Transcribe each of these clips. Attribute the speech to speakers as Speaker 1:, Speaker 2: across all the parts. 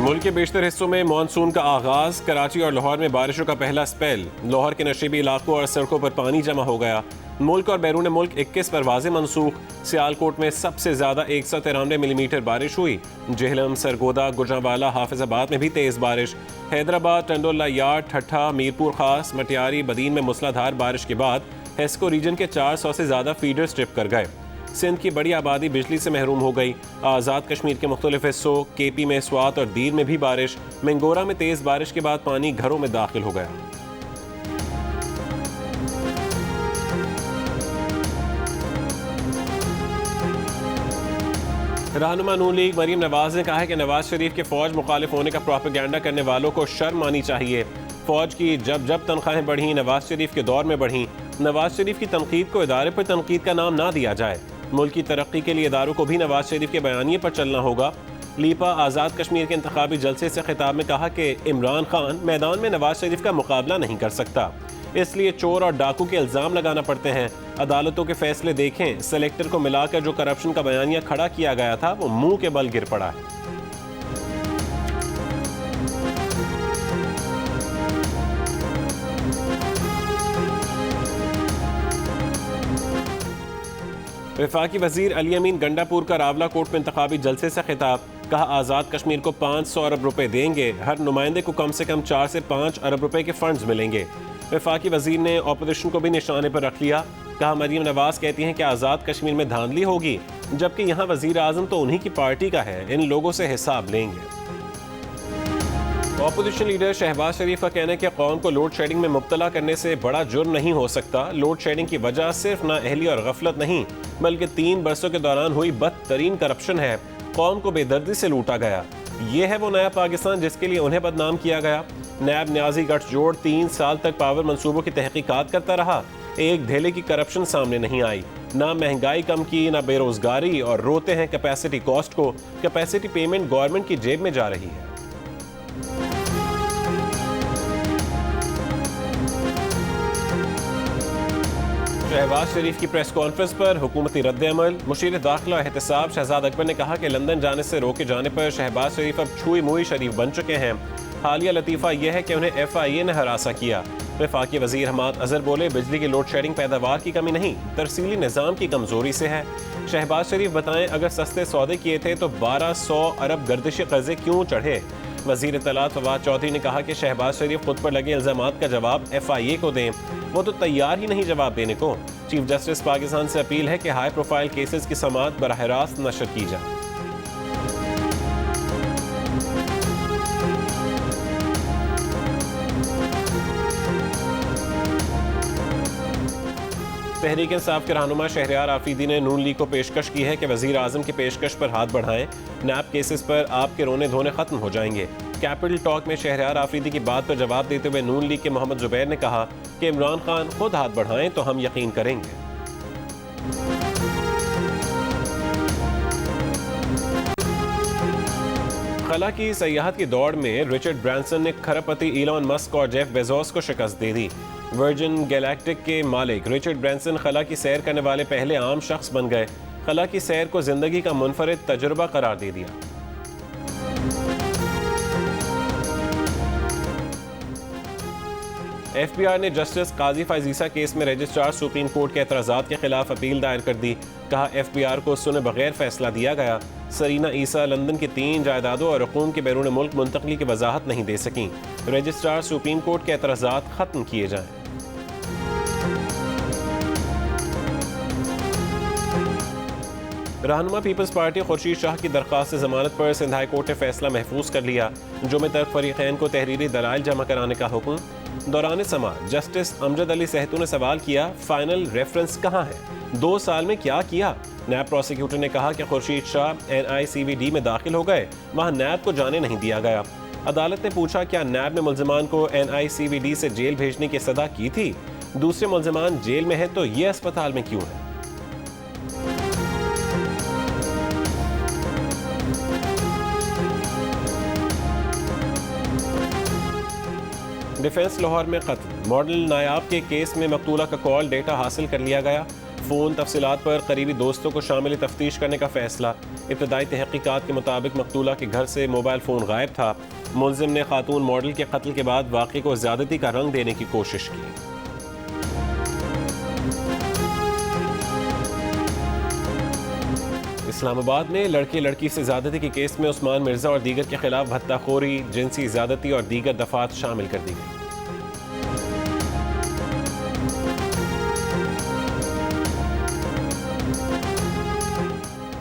Speaker 1: मुल्क के बेशतर हिस्सों में मानसून का आगाज। कराची और लाहौर में बारिशों का पहला स्पेल। लाहौर के नशीबी इलाकों और सड़कों पर पानी जमा हो गया। मुल्क और बैरून मुल्क 21 परवाजें मनसूख। सियालकोट में सबसे ज्यादा 193 मिलीमीटर बारिश हुई। जेहलम, सरगोदा, गुजरांवाला, हाफिजाबाद में भी तेज बारिश। हैदराबाद, टंडोला यार्ड, ठट्ठा, मीरपुर खास, मटियारी, बदीन में मूसलाधार बारिश के बाद हेस्को रीजन के 400 से ज्यादा फीडर स्ट्रिप कर गए। सिंध की बड़ी आबादी बिजली से महरूम हो गई। आज़ाद कश्मीर के मुख्तलिफ हिस्सों, केपी में स्वात और दीर में भी बारिश। मंगोरा में तेज बारिश के बाद पानी घरों में दाखिल हो गया। रहनुमा नून लीग मरीम नवाज ने कहा है कि नवाज शरीफ के फौज मुखालिफ होने का प्रोपेगेंडा करने वालों को शर्म आनी चाहिए। फौज की जब जब तनख्वाहें बढ़ी, नवाज शरीफ के दौर में बढ़ी। नवाज शरीफ की तनकीद को इदारे पर तनकीद का नाम ना दिया जाए। मुल्क की तरक्की के लिए इदारों को भी नवाज शरीफ के बयानिए पर चलना होगा। लीपा आज़ाद कश्मीर के इंतखाबी जलसे से खिताब में कहा कि इमरान खान मैदान में नवाज शरीफ का मुकाबला नहीं कर सकता, इसलिए चोर और डाकू के इल्ज़ाम लगाना पड़ते हैं। अदालतों के फैसले देखें, सेलेक्टर को मिलाकर जो करप्शन का बयानिया खड़ा किया गया था वो मुंह के बल गिर पड़ा है। वफाकी वजीर अली अमीन गंडापुर का रावला कोट में इंतखाबी जलसे से खिताब। कहा, आज़ाद कश्मीर को 500 अरब रुपए देंगे। हर नुमाइंदे को कम से कम 4 से 5 अरब रुपए के फंड्स मिलेंगे। वफाकी वजीर ने अपोजिशन को भी निशाने पर रख लिया। कहा, मरीम नवाज कहती हैं कि आज़ाद कश्मीर में धांधली होगी, जबकि यहाँ वजीर आज़म तो उन्हीं की पार्टी का है। इन लोगों से हिसाब लेंगे। अपोजिशन लीडर शहबाज शरीफ का कहना है कि कौम को लोड शेडिंग में मुब्तला करने से बड़ा जुर्म नहीं हो सकता। लोड शेडिंग की वजह सिर्फ नाअहली और गफलत नहीं, बल्कि 3 बरसों के दौरान हुई बदतरीन करप्शन है। कौम को बेदर्दी से लूटा गया। ये है वो नया पाकिस्तान जिसके लिए उन्हें बदनाम किया गया। नैब न्याजी गठजोड़ 3 साल तक पावर मंसूबों की तहकीकात करता रहा। एक धेले की करप्शन सामने नहीं आई। ना महंगाई कम की, ना बेरोजगारी, और रोते हैं कैपेसिटी कॉस्ट को। कैपेसिटी पेमेंट गवर्नमेंट की जेब में जा रही है। शहबाज शरीफ की प्रेस कॉन्फ्रेंस पर हुकूमती रद्द-ए-अमल। मुशीर दाखिला एहतसाब शहजाद अकबर ने कहा कि लंदन जाने से रोके जाने पर शहबाज शरीफ अब छुई मुई शरीफ बन चुके हैं। हालिया लतीफ़ा यह है कि उन्हें FIA ने हरासा किया। वफाकी वजीर हमाद अजहर बोले, बिजली की लोड शेडिंग पैदावार की कमी नहीं, तरसीली निज़ाम की कमजोरी से है। शहबाज शरीफ बताएं, अगर सस्ते सौदे किए थे तो 1200 अरब गर्दिश कर्जे क्यों चढ़े। वजीर इत्तलात फवाद चौधरी ने कहा कि शहबाज शरीफ खुद पर लगे इल्जामात का जवाब FIA को दें, वो तो तैयार ही नहीं जवाब देने को। चीफ जस्टिस पाकिस्तान से अपील है कि हाई प्रोफाइल केसेस की समाअत बराह रास्त नशर की जाए। तहरीक इंसाफ के रहनुमा शहरयार आफरीदी ने नून लीग को पेशकश की है कि वजीर आजम की पेशकश पर हाथ बढ़ाएं। नैब केसेस पर आपके रोने धोने खत्म हो जाएंगे। कैपिटल टॉक में शहरयार आफरीदी की बात पर जवाब देते हुए नून लीग के मोहम्मद जुबैर ने कहा कि इमरान खान खुद हाथ बढ़ाएं तो हम यकीन करेंगे। खला की सयाहत की दौड़ में रिचर्ड ब्रांसन ने खरबपति इलॉन मस्क और जेफ बेजोस को शिकस्त दे दी। वर्जिन गैलेक्टिक के मालिक रिचर्ड ब्रांसन खला की सैर करने वाले पहले आम शख्स बन गए। खला की सैर को जिंदगी का मुनफरिद तजुर्बा करार दे दिया। FBI ने जस्टिस काजी फाइजीसा केस में रजिस्ट्रार सुप्रीम कोर्ट के एतराज़ात के खिलाफ अपील दायर कर दी। कहा, FBI को सुने बगैर फैसला दिया गया। सरीना ईसा लंदन की 3 जायदादों और रकूम के बैरून मुल्क मुंतकली की वजाहत नहीं दे सकीं। रजिस्ट्रार सुप्रीम कोर्ट के एतराज़ात खत्म किए जाएं। रहनुमा पीपल्स पार्टी खुर्शीद शाह की दरख्वास्त से जमानत पर सिंध हाई कोर्ट ने फैसला महफूज कर लिया। जुमे तक फरीकैन को तहरीरी दलाइल जमा कराने का हुक्म। दौरान समाअत जस्टिस अमजद अली सहतू ने सवाल किया, फाइनल रेफरेंस कहाँ है? 2 साल में क्या किया? नैब प्रोसिक्यूटर ने कहा कि खुर्शीद शाह NICVD में दाखिल हो गए, वहाँ नैब को जाने नहीं दिया गया। अदालत ने पूछा, क्या नैब ने मुल्जिमान को NICVD से जेल भेजने की सदा की थी? दूसरे मुल्जिमान जेल में हैं तो ये अस्पताल में क्यों है? डिफेंस लाहौर में कत्ल। मॉडल नायाब के केस में मकतूला का कॉल डेटा हासिल कर लिया गया। फ़ोन तफसीलात पर करीबी दोस्तों को शामिल तफ्तीश करने का फैसला। इब्तदाई तहकीकात के मुताबिक मकतूला के घर से मोबाइल फ़ोन गायब था। मुलजिम ने खातून मॉडल के कत्ल के बाद वाक़े को ज़्यादती का रंग देने की कोशिश की। इस्लामाबाद में लड़के लड़की से ज़्यादती के केस में उस्मान मिर्ज़ा और दीगर के खिलाफ भत्ताखोरी, जिनसी ज़्यादती और दीगर दफात शामिल कर दी गई।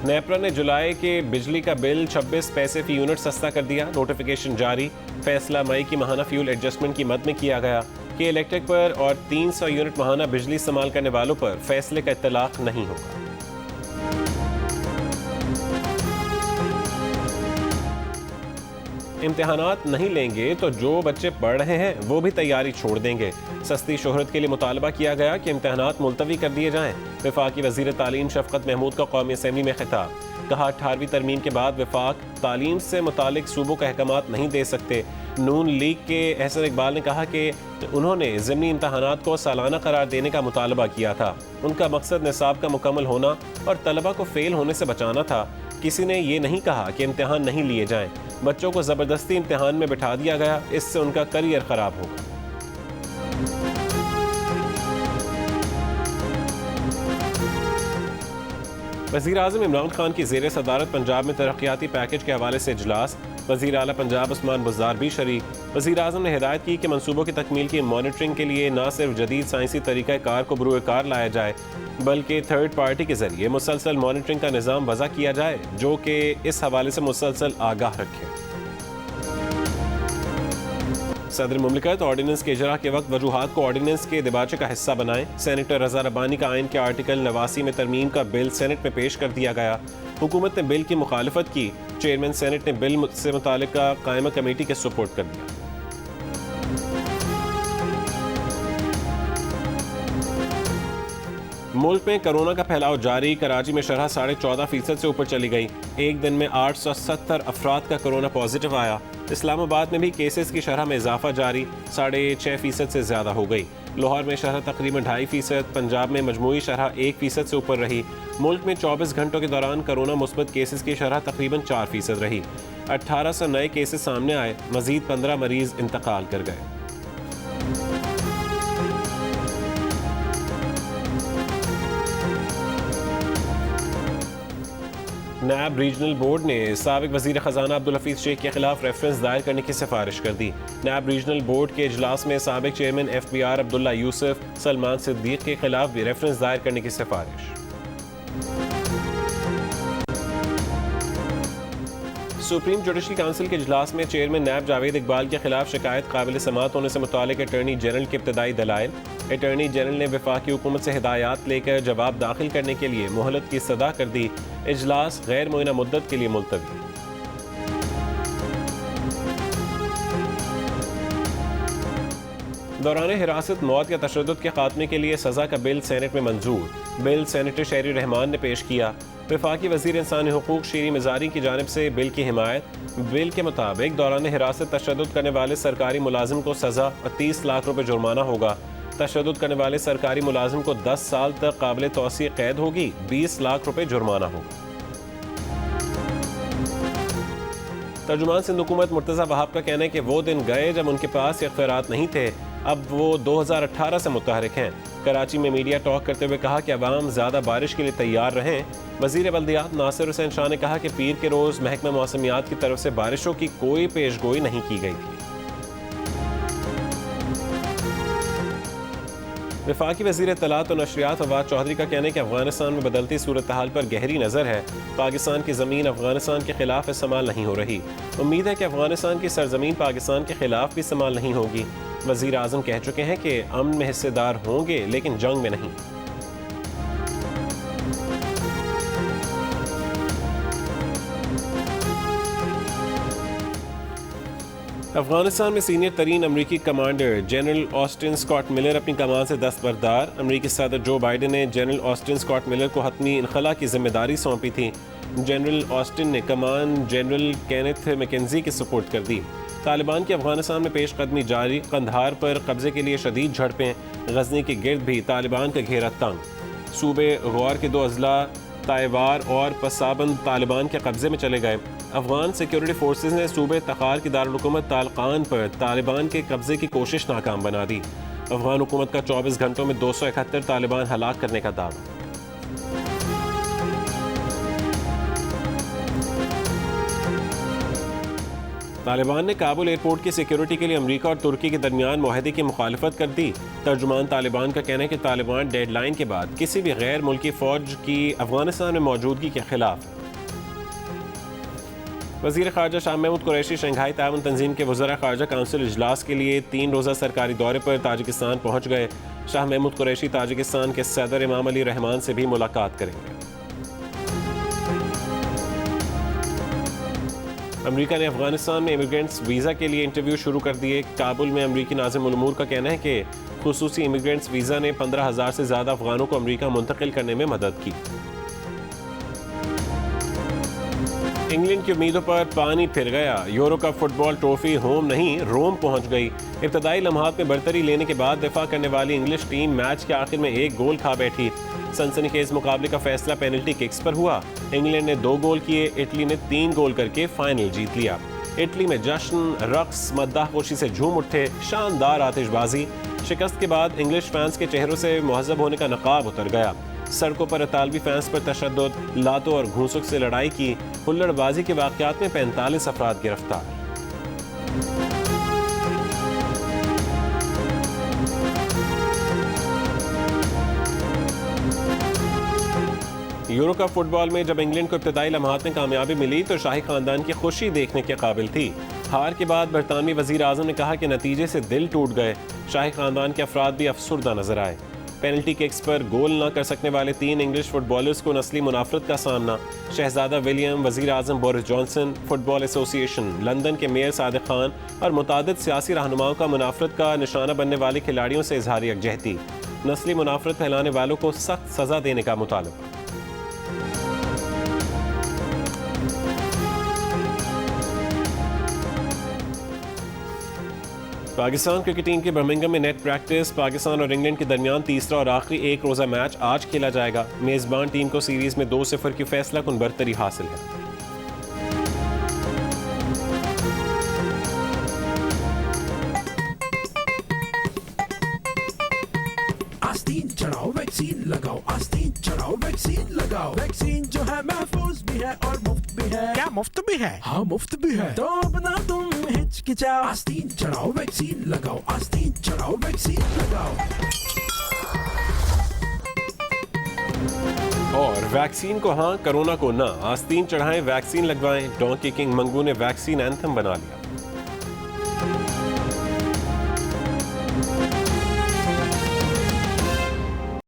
Speaker 1: नेपरा ने जुलाई के बिजली का बिल 26 पैसे फी यूनिट सस्ता कर दिया। नोटिफिकेशन जारी। फैसला मई की माहाना फ्यूल एडजस्टमेंट की मद में किया गया कि इलेक्ट्रिक पर और 300 यूनिट माहाना बिजली इस्तेमाल करने वालों पर फैसले का इत्तलाक नहीं होगा। इम्तिहानात नहीं लेंगे तो जो बच्चे पढ़ रहे हैं वो भी तैयारी छोड़ देंगे। सस्ती शोहरत के लिए मुतालबा किया गया कि इम्तिहानात मुलतवी कर दिए जाएं। वफाकी वज़ीर तालीम शफ़क़त महमूद का कौमी असम्बली में खिताब। कहा 18वीं तरमीम के बाद वफाक तालीम से मुतालिक सूबों को अहकामात नहीं दे सकते। नून लीग के एहसन इकबाल ने कहा कि उन्होंने ज़िमनी इम्तिहानात को सालाना करार देने का मुतालबा किया था। उनका मकसद निसाब का मुकम्मल होना और तलबा को फेल होने से बचाना था। किसी ने ये नहीं कहा कि इम्तिहान नहीं लिए जाएं। बच्चों को ज़बरदस्ती इम्तिहान में बिठा दिया गया, इससे उनका करियर ख़राब होगा। वज़ीर आज़म इमरान खान की ज़ेर सदारत पंजाब में तरक्याती पैकेज के हवाले से इजलास। वज़ीर आला पंजाब उस्मान बुज़दार भी शरीक। वज़ीर आज़म ने हिदायत की कि मनसूबों की तकमील की मॉनिटरिंग के लिए न सिर्फ जदीद साइंसी तरीक़ा कार को बरूए कार लाया जाए, बल्कि थर्ड पार्टी के ज़रिए मुसलसल मॉनिटरिंग का निज़ाम वज़ा किया जाए, जो कि इस हवाले से मुसलसल आगाह रखे। सदर मुमलिकत ऑर्डिनेंस के इजरा के वक्त वजूहात को ऑर्डिनेंस के दिबाचे का हिस्सा बनाएं। सेनेटर रज़ा रब्बानी का आइन के आर्टिकल 89 में तरमीम का बिल सेनेट में पेश कर दिया गया। हुकूमत ने बिल की मुखालफत की। चेयरमैन सेनेट ने बिल से मुतालिका कायमा कमेटी के सुपुर्द कर दिया। मुल्क में कोरोना का फैलाव जारी। कराची में शरह 14.5% से ऊपर चली गई। एक दिन में 870 अफराद का कोरोना पॉजिटिव आया। इस्लामाबाद में भी केसेस की शरह में इजाफा जारी, 6.5% से ज़्यादा हो गई। लाहौर में शरह तकरीबन 2.5%। पंजाब में मजमूई शरह 1% से ऊपर रही। मुल्क में 24 घंटों के दौरान कोरोना मुस्बत केसेस की शरह तकरीबन 4% रही। 1800 नए केसेस सामने आए। मजीद 15 मरीज इंतकाल कर गए। नायब रीजनल बोर्ड ने साबिक वज़ीर ख़जाना अब्दुल हफीज़ शेख के खिलाफ रेफरेंस दायर करने की सिफारिश कर दी। नायब रीजनल बोर्ड के इजलास में साबिक चेयरमैन FBR अब्दुल्ला यूसुफ, सलमान सिद्दीक के खिलाफ भी रेफरेंस दायर करने की सिफारिश। सुप्रीम जुडिशल काउंसिल के इजलास में चेयरमैन नायब जावेद इकबाल के खिलाफ शिकायत काबिल समाअत होने से मुतालिक अटॉर्नी जनरल के इब्तदाई दलाइल। अटॉर्नी जनरल ने वफाकी हुकूमत से हिदायत लेकर जवाब दाखिल करने के लिए मोहलत की सदा कर दी। इजलास गैर मुअय्यना मुद्दत के लिए मुलतवी। दौरान हिरासत मौत या तशद्दुद के खात्मे के लिए सज़ा का बिल सेनेट में मंजूर। बिल सेनेटर शहरी रहमान ने पेश किया। वफाकी वज़ीर इंसानी हुकूक शीरी मिज़ारी की जानिब से बिल की हिमायत। बिल के मुताबिक दौरान हिरासत तशद्दुद करने वाले सरकारी मुलाजिम को सज़ा और 30 लाख रुपये जुर्माना होगा। तशद्दुद करने वाले सरकारी मुलाजिम को 10 साल तक काबिल तौसीअ कैद होगी, 20 लाख रुपये जुर्माना होगा। तर्जुमान सिंध हुकूमत मुर्तज़ा वहाब का कहना है कि वो दिन गए जब उनके पास इख्तियारात नहीं थे, अब वो 2018 से मुतहरिक हैं। कराची में मीडिया टॉक करते हुए कहा कि अवाम ज़्यादा बारिश के लिए तैयार रहें। वज़ीर बल्दियात नासिर हुसैन शाह ने कहा कि पीर के रोज़ महकमा मौसमियात की तरफ से बारिशों की कोई पेशगोई नहीं की गई थी। वफाकी वज़ीर इत्तलात और नशरियात फवाद चौधरी का कहना है कि अफगानिस्तान में बदलती सूरत हाल पर गहरी नज़र है। पाकिस्तान की ज़मीन अफगानिस्तान के खिलाफ इस्तेमाल नहीं हो रही। उम्मीद है कि अफगानिस्तान की सरजमीन पाकिस्तान के खिलाफ भी इस्तेमाल नहीं होगी। वज़ीर आज़म कह चुके हैं कि अमन में हिस्सेदार होंगे लेकिन जंग में नहीं। अफगानिस्तान में सीनियर तरीन अमरीकी commander general Austin Scott Miller अपनी कमान से दस्तबरदार। अमरीकी सदर जो बाइडन ने जनरल ऑस्टिन स्कॉट मिलर को हतमी इनखला की जिम्मेदारी सौंपी थी। जनरल ऑस्टिन ने कमान जनरल केनेथ मैकेंजी की सपोर्ट कर दी। तालिबान की अफगानिस्तान में पेशकदमी जारी। कंधार पर कब्जे के लिए शदीद झड़पें। गजनी के गिर्द भी तालिबान का घेरा तंग। सूबे गौर के 2 अजला ताइवार और पसाबंद तालिबान के कब्जे में चले गए। अफगान सिक्योरिटी फोर्सेज ने सूबे तखार की दारुल-हुकूमत तालकान पर तालिबान के कब्जे की कोशिश नाकाम बना दी। अफगान हुकूमत का 24 घंटों में 271 तालिबान हलाक करने का दावा। तालिबान ने काबुल एयरपोर्ट की सिक्योरिटी के लिए अमेरिका और तुर्की के दरमियान मुआहदे की मुखालफत कर दी। तर्जुमान तालिबान का कहना है कि तालिबान डेडलाइन के बाद किसी भी गैर मुल्की फौज की अफगानिस्तान में मौजूदगी के खिलाफ है। वज़ीर ख़ारजा शाह महमूद कुरैशी शंघाई ताउन तंजीम के वज़रा ख़ारजा काउंसिल इजलास के लिए 3 रोज़ा सरकारी दौरे पर ताजिकिस्तान पहुँच गए। शाह महमूद कुरैशी ताजिकिस्तान के सदर इमाम अली रहमान से भी मुलाकात करेंगे। अमेरिका ने अफगानिस्तान में इमिग्रेंट्स वीज़ा के लिए इंटरव्यू शुरू कर दिए। काबुल में अमेरिकी नाज़िम उल उमूर का कहना है कि खुसूसी इमिग्रेंट्स वीज़ा ने 15,000 से ज़्यादा अफगानों को अमेरिका मुंतकिल करने में मदद की। इंग्लैंड की उम्मीदों पर पानी फिर गया। Euro cup football trophy home नहीं रोम पहुंच गई। इब्तदाई लम्हात में बढ़तरी लेने के बाद दिफा करने वाली इंग्लिश टीम मैच के आखिर में 1 गोल खा बैठी। सनसनीखेज मुकाबले का फैसला पेनल्टी किक्स पर हुआ। इंग्लैंड ने 2 गोल किए, इटली ने 3 गोल करके फाइनल जीत लिया। इटली में जश्न, रक्स, मद्दाहपोशी से झूम उठे, शानदार आतिशबाजी। शिकस्त के बाद इंग्लिश फैंस के चेहरों से मुहज़्ज़ब होने का नकाब उतर गया। सड़कों पर इतालवी फैंस पर तशद्दुद, लातों और घूंसों से लड़ाई की। हुल्लड़बाजी के वाक़यात में 45 अफराद गिरफ्तार। यूरो कप फुटबॉल में जब इंग्लैंड को इब्तदाई लम्हात में कामयाबी मिली तो शाही खानदान की खुशी देखने के काबिल थी। हार के बाद बरतानवी वज़ीर आज़म ने कहा कि नतीजे से दिल टूट गए। शाही खानदान के अफराद भी अफसुर्दा नजर आए। पेनल्टी किक्स पर गोल न कर सकने वाले 3 इंग्लिश फुटबॉलर्स को नस्ली मुनाफरत का सामना। शहजादा विलियम, वज़ीर आज़म Boris Johnson, football association, London के मेयर सादिक खान और मुतादिद सियासी रहनुमाओं का मुनाफरत का निशाना बनने वाले खिलाड़ियों से इजहार यकजहती। नस्ली मुनाफरत फैलाने वालों को सख्त सज़ा देने का मुतालबा। पाकिस्तान क्रिकेट टीम की बर्मिंघम में नेट प्रैक्टिस। पाकिस्तान और इंग्लैंड के दरमियान तीसरा और आखिरी 1 रोज़ा मैच आज खेला जाएगा। मेज़बान टीम को सीरीज में 2-0 की फैसला कुन बरतरी हासिल है।
Speaker 2: आस्तीन चढ़ाओ वैक्सीन लगाओ, आस्तीन चढ़ाओ वैक्सीन लगाओ। वैक्सीन जो है महफूज भी है और मुफ्त भी है।
Speaker 3: क्या मुफ्त भी है?
Speaker 2: हाँ मुफ्त भी है, तो अपना तुम हिचकिचाओ। आस्तीन चढ़ाओ वैक्सीन लगाओ, आस्तीन चढ़ाओ वैक्सीन लगाओ।
Speaker 1: और वैक्सीन को हाँ, कोरोना को ना। आस्तीन चढ़ाएं, वैक्सीन लगवाएं। डोंकी किंग मंगू ने वैक्सीन एंथम बना लिया।